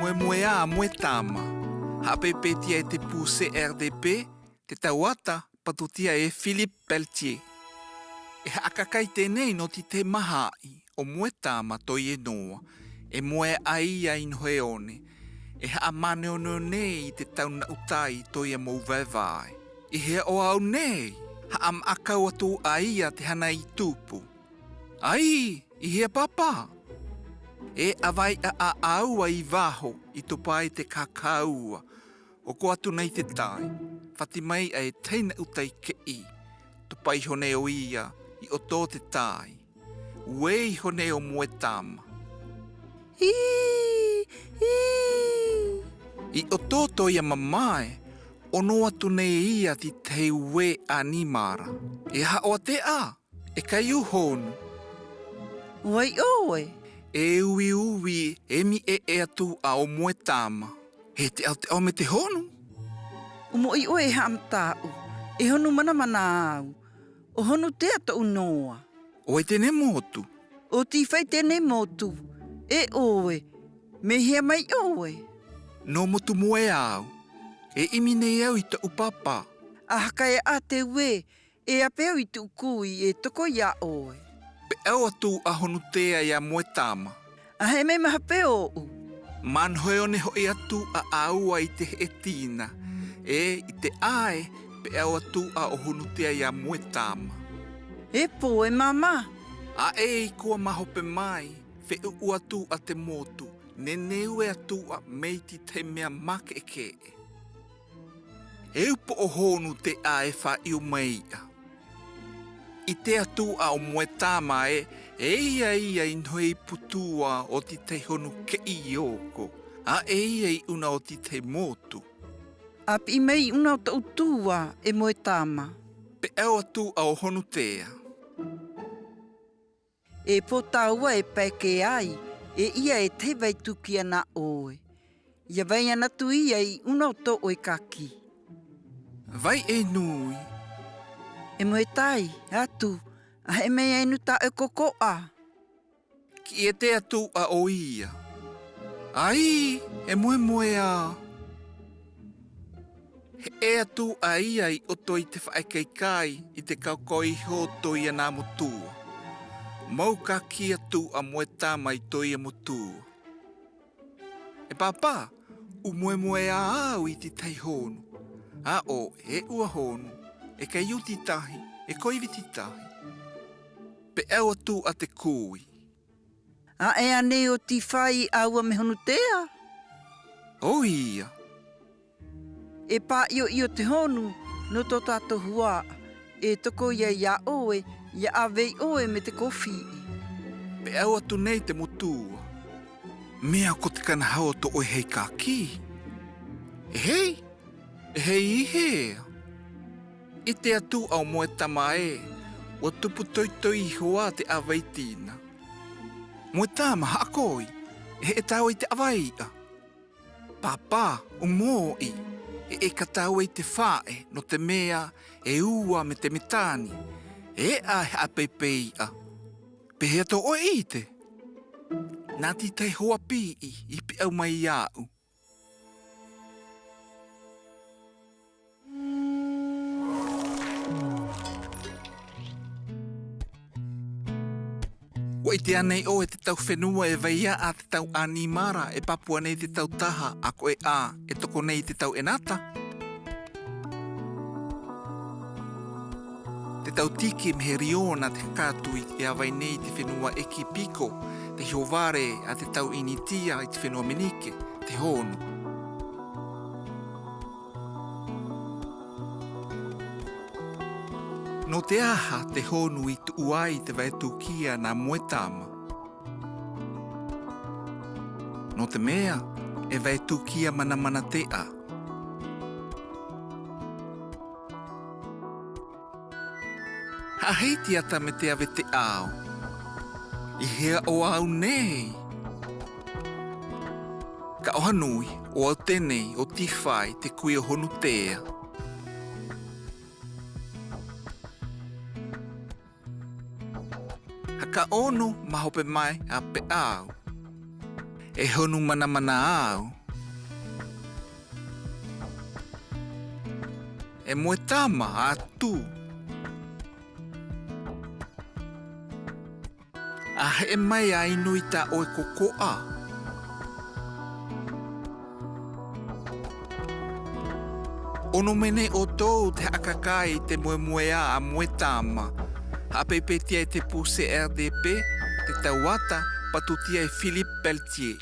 moemoeā Moetama. Hapepetia e te puse RDP, te tauata patutia e Philippe Pelletier. E haakakai tenei no ti te mahai o Moetama toi e noa, e moe aia in hoeone, e haamane o nei te tauna utai toi e mou vai. I hea o au nei, haam akau atu aia te hana i tupu. Ai, i hea papa. E awai a aua i waho i topai te kakaua. O ko atu nei te tai, whati mai ai teina utai ke i. Topai hone o ia i o tō te tai. Wei hone o Moetama. I o tō ia mamae, ono atu nei ia ti te ue animara. E hao te a, e kai uhonu. Wai oe. E uwi emi e atu a o Moetama. He te au me te honu. Umo i oe ham tāu. E honu mana au. O honu te ato unoa. O e tene motu. O ti whai tene motu. E oe. Me hea mai oe. No motu moe au. E imi nei au i te upapa. A haka e a te ue. E a peo i te ukui e toko ia oe. Pe au atu a honu tea ia Moetama. A he mei maha peo u. Man hoeone hoi atu a aua i te hetina. E i te ae pe au atu a o honu tea ia Moetama. E po e mama. A e i kua mahope mai. Fe u atu a te motu. Neneu e atu a meiti te mea make e ke. E upo o honu te ae wha iu meia. I te atu a o Moetama e ia in hoi putua o ti te honu ke i oko. A ia i una o ti te motu. A pi mei una o ta utua e Moetama. Pe au atu a o honu tea. E po taua e peke ai, e ia e te vai tuki ana oe. Ia vai ana tu ia i una o to oe kaki. Vai e nui. E Moetai, atu, a he mea enu ta e kokoa. Ki e te atu a o ia. Ai, e moemoeā. He e atu a ia i oto i te whaekeikai i te kaukoi hoto i ana motua. Mau ka ki atu a Moetama i toi a motua. E papa, u moemoeā au i te tei honu. A o, e ua honu, e kai uti tahi, e koiviti tahi. Pe au atu a te kui. A e ane o ti whai aua me honu tea. O ia. E pā i te honu, no tō tātou hua. E toko ia oe, ia awei oe me te kofi. Pe au atu nei te motua. Mea ko te kanahau to oi hei ka ki. E hei? E hei i hea. I te atu au Moetama e, o tupu toitoi hoa te awaitina. Moetama haakoi, e tau i te awaia. Papa, o moi, e katau i te whae no te mea e ua me te metani. E a apepeia. Pe hea to o i te. Nā ti te hoa pii i pe au mai iau. Wa i te anei o e te tau whenua e veia a te tau animara e papua nei te tau taha a koe a e toko nei te tau enata. Te tau tiki me he riona te kātui e awai nei te whenua e ki piko, te hiovare a te tau initia i te whenua menike, te honu. No te aha te honu i tu uai te vaetukia nā Moetama. No te mea e vaetukia mana tea. Ha heiti ata me te ave te ao. I hea o au nei. Ka oha nui o au tenei o tifai te kui o honu tea. Haka ono mahope mai a pe au. E honu mana au. E Moetama atu. A he mai a inuita o e kokoa. Ono mene o tou te akakai te moemoeā a Moetama. Hapepetia e te puse RDP, te tauata patutia e Philippe Pelletier.